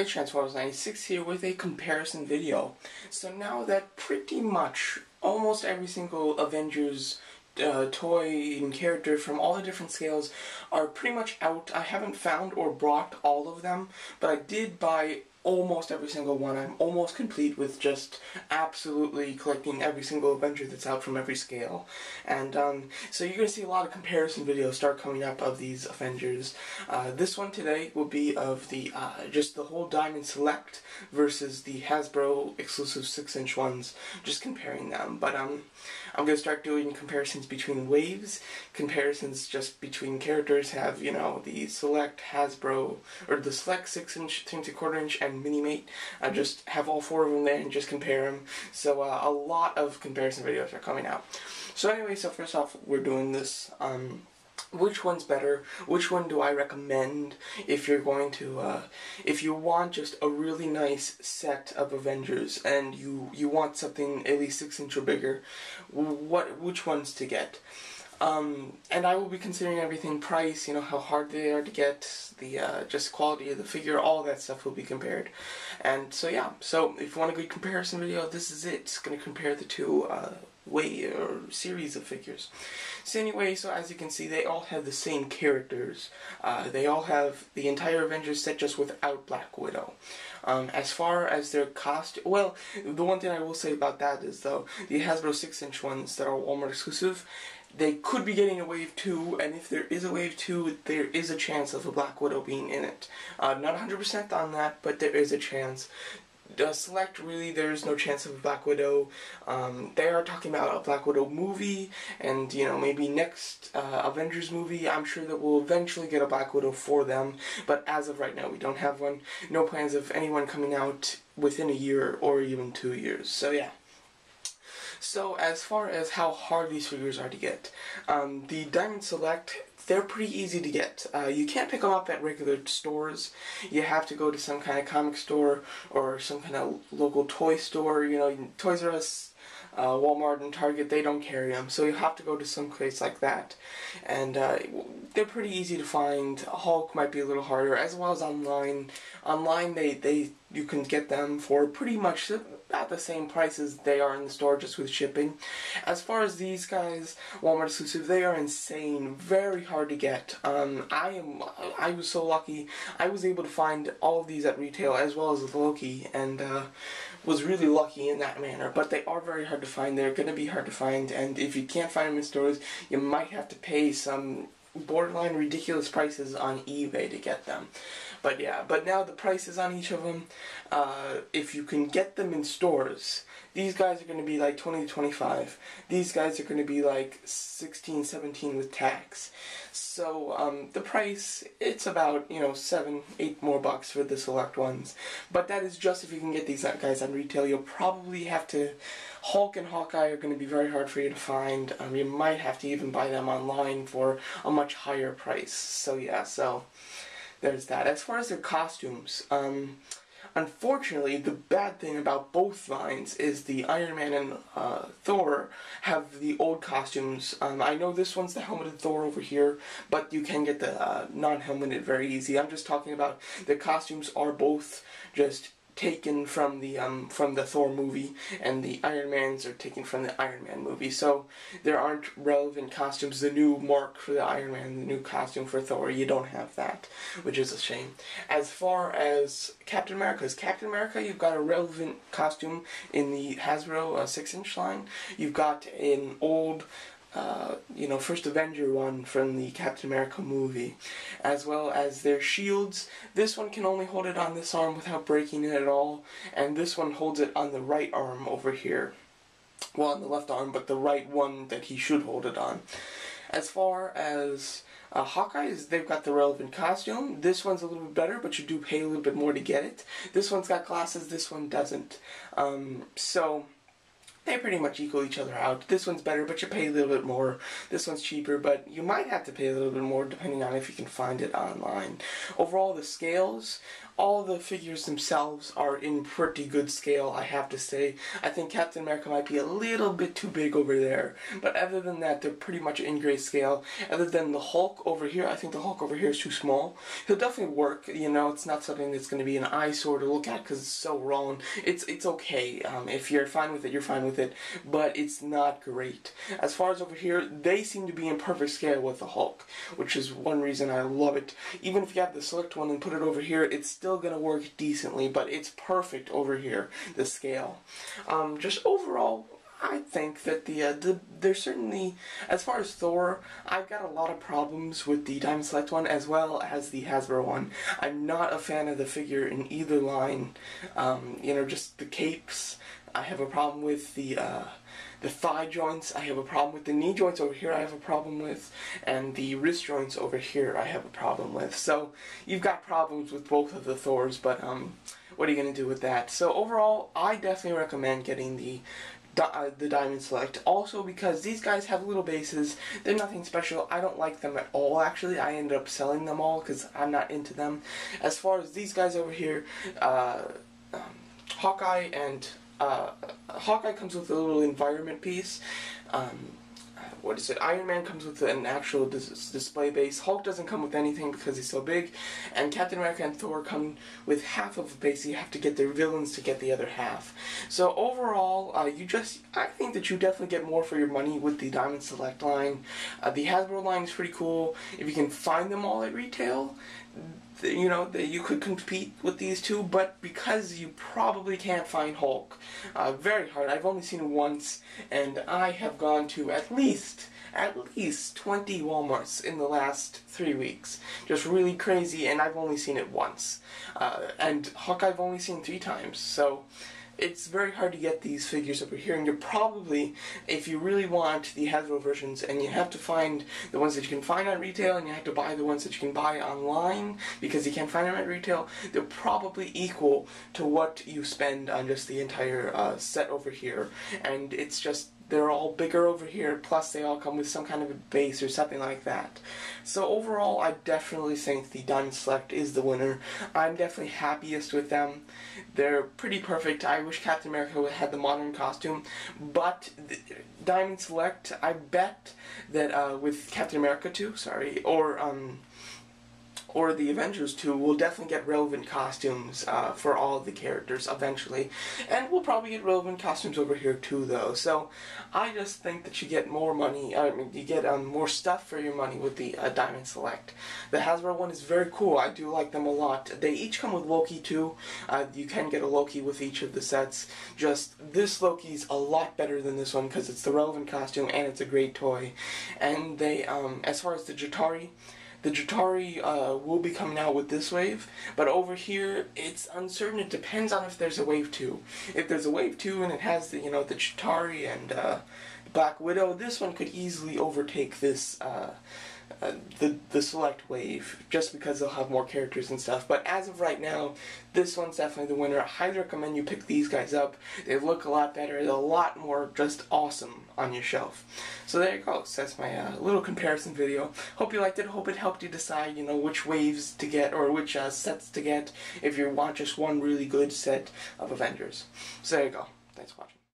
Transformers 96 here with a comparison video. So now that pretty much almost every single Avengers toy and character from all the different scales are pretty much out, I haven't found or brought all of them, but I did buy almost every single one. I'm almost complete with just absolutely collecting every single Avenger that's out from every scale. And so you're going to see a lot of comparison videos start coming up of these Avengers. This one today will be of the just the whole Diamond Select versus the Hasbro exclusive 6-inch ones, just comparing them. But I'm going to start doing comparisons between waves, comparisons just between characters, have, you know, the Select Hasbro, or the Select 6-inch, 3 inch, and Mini-Mate. I just have all four of them there and just compare them. So a lot of comparison videos are coming out. So anyway, so first off, we're doing this. Which one's better? Which one do I recommend if you're going to, if you want just a really nice set of Avengers and you want something at least 6-inch or bigger? Which ones to get? And I will be considering everything: price, you know, how hard they are to get, the just quality of the figure, all that stuff will be compared. And so yeah, so if you want a good comparison video, this is it. It's going to compare the two series of figures. So anyway, so as you can see, they all have the same characters. They all have the entire Avengers set just without Black Widow. As far as their cost, well, the one thing I will say about that is, though, the Hasbro 6-inch ones that are Walmart exclusive, they could be getting a Wave 2, and if there is a Wave 2, there is a chance of a Black Widow being in it. Not 100% on that, but there is a chance. Select, really, there's no chance of a Black Widow. They are talking about a Black Widow movie, and, you know, maybe next Avengers movie, I'm sure that we'll eventually get a Black Widow for them, but as of right now, we don't have one. No plans of anyone coming out within a year or even 2 years, so yeah. So as far as how hard these figures are to get, the Diamond Select, they're pretty easy to get. You can't pick them up at regular stores. You have to go to some kind of comic store or some kind of local toy store. You know, Toys R Us, Walmart, and Target, they don't carry them, so you have to go to some place like that. And they're pretty easy to find. Hulk might be a little harder, as well as online. Online, you can get them for pretty much about the same price as they are in the store, just with shipping. As far as these guys, Walmart exclusive, they are insane, very hard to get. I was so lucky. I was able to find all of these at retail, as well as Loki, and was really lucky in that manner. But they are very hard to find. They're going to be hard to find, and if you can't find them in stores, you might have to pay some borderline ridiculous prices on eBay to get them. But yeah, but now the prices on each of them, if you can get them in stores, these guys are going to be like 20 to 25. These guys are going to be like 16, 17 with tax. So the price, it's about, you know, $7, $8 more bucks for the Select ones. But that is just if you can get these guys on retail. You'll probably have to, Hulk and Hawkeye are going to be very hard for you to find. You might have to even buy them online for a much higher price. So yeah, so there's that. As far as their costumes, unfortunately, the bad thing about both lines is the Iron Man and Thor have the old costumes. I know this one's the helmeted Thor over here, but you can get the non-helmeted very easy. I'm just talking about the costumes are both just taken from the Thor movie, and the Iron Mans are taken from the Iron Man movie. So there aren't relevant costumes. The new mark for the Iron Man, the new costume for Thor, you don't have that, which is a shame. As far as Captain America, you've got a relevant costume in the Hasbro 6-inch line. You've got an old you know, first Avenger one from the Captain America movie, as well as their shields. This one can only hold it on this arm without breaking it at all, and this one holds it on the right arm over here. Well, on the left arm, but the right one that he should hold it on. As far as Hawkeye's, they've got the relevant costume. This one's a little bit better, but you do pay a little bit more to get it. This one's got glasses, this one doesn't. So they pretty much equal each other out. This one's better, but you pay a little bit more. This one's cheaper, but you might have to pay a little bit more depending on if you can find it online. Overall, the scales all the figures themselves are in pretty good scale, I have to say. I think Captain America might be a little bit too big over there, but other than that, they're pretty much in great scale. Other than the Hulk over here, I think the Hulk over here is too small. He'll definitely work, you know, it's not something that's going to be an eyesore to look at because it's so round. It's okay. If you're fine with it, you're fine with it, but it's not great. As far as over here, they seem to be in perfect scale with the Hulk, which is one reason I love it. Even if you have the select one and put it over here, it's still going to work decently, but it's perfect over here, the scale. Just overall, I think that there's certainly, as far as Thor, I've got a lot of problems with the Diamond Select one as well as the Hasbro one. I'm not a fan of the figure in either line. You know, just the capes, I have a problem with the thigh joints, I have a problem with the knee joints over here, I have a problem with, and the wrist joints over here, I have a problem with. So, you've got problems with both of the Thors, but what are you going to do with that? So overall, I definitely recommend getting the Diamond Select, also because these guys have little bases. They're nothing special. I don't like them at all, actually. I ended up selling them all because I'm not into them. As far as these guys over here, Hawkeye and Hawkeye comes with a little environment piece. What is it? Iron Man comes with an actual display base. Hulk doesn't come with anything because he's so big. And Captain America and Thor come with half of a base. You have to get their villains to get the other half. So overall, I think that you definitely get more for your money with the Diamond Select line. The Hasbro line is pretty cool. If you can find them all at retail, you know, that you could compete with these two, but because you probably can't find Hulk, very hard. I've only seen it once, and I have gone to at least 20 Walmarts in the last 3 weeks. Just really crazy, and I've only seen it once. And Hulk I've only seen 3 times, so it's very hard to get these figures over here, and you're probably, if you really want the Hasbro versions, and you have to find the ones that you can find on retail, and you have to buy the ones that you can buy online, because you can't find them at retail, they're probably equal to what you spend on just the entire set over here, and it's just, they're all bigger over here, plus they all come with some kind of a base or something like that. So overall, I definitely think the Diamond Select is the winner. I'm definitely happiest with them. They're pretty perfect. I wish Captain America had the modern costume, but the Diamond Select, I bet that with Captain America 2, or the Avengers 2, we'll definitely get relevant costumes for all of the characters eventually. And we'll probably get relevant costumes over here too, though. So I just think that you get more money, you get more stuff for your money with the Diamond Select. The Hasbro one is very cool. I do like them a lot. They each come with Loki too. You can get a Loki with each of the sets. Just this Loki's a lot better than this one because it's the relevant costume and it's a great toy. And they, as far as the Jatari will be coming out with this wave, but over here it's uncertain. It depends on if there's a wave 2. If there's a wave 2 and it has the, you know, the Chitauri and Black Widow, this one could easily overtake this the Select wave, just because they'll have more characters and stuff. But as of right now, this one's definitely the winner. I highly recommend you pick these guys up. They look a lot better. They're a lot more just awesome on your shelf. So there you go. So that's my little comparison video. Hope you liked it. Hope it helped you decide, you know, which waves to get or which sets to get if you want just one really good set of Avengers. So there you go. Thanks for watching.